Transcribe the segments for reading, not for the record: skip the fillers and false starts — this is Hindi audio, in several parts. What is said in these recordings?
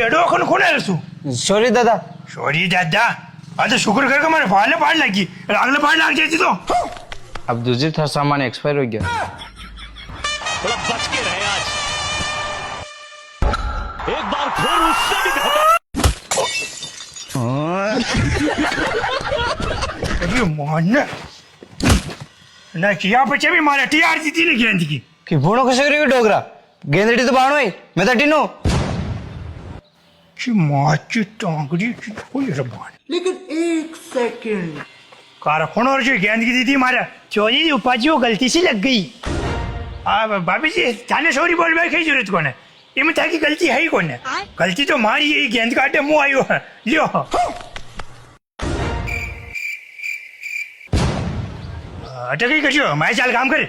બેડો કોણ કોને રસું સોરી દાદા. સોરી દાદા આ તો શુક્ર કર કે મારે ફાળને ફાળ લાગી આગલે ફાળ લાગ જતી તો अब दूसरी था सामान एक्सपायर हो गया. थोड़ा बच के रहे आज. एक बार फिर उससे भी बेहतर. अरे मोहन ना किया પછી બી મારે ટીઆર જીતી ને ગેંદકી कि भूणो कसे रे डोगरा गेंदड़ी तो बाणो है मैं तो टीनो. कि माची टांगड़ी की कोई रबान लेकिन एक सेकंड कारखानों जो गेंदगी दी थी मारा चोरी उपाजियों गलती से लग गई आ भाभी जी जाने सॉरी बोल भाई कई जरूरत कोने इनमें ताकि गलती है ही कोने गलती तो मारी है गेंद काटे मुंह आयो है लियो अटक ही करियो मैं चाल काम करे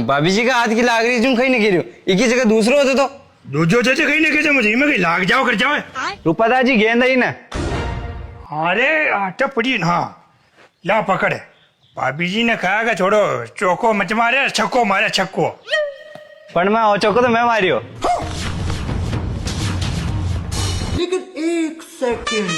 भाभी जी का हाथ की लाग रही तुम कहीं नहीं गिरो एक ही जगह दूसरो होते तो दूजो जैसे कहीं ना कहीं मुझे इनमें कहीं लाग जाओ कर जाओ रूपा जी गेंद आई ना. अरे आटा पड़ी ना ला पकड़े भाभी जी ने कहा कि छोड़ो चौको मत मारे छक्को मारे छक्को पण मैं चौको तो मैं मारियो. लेकिन एक सेकंड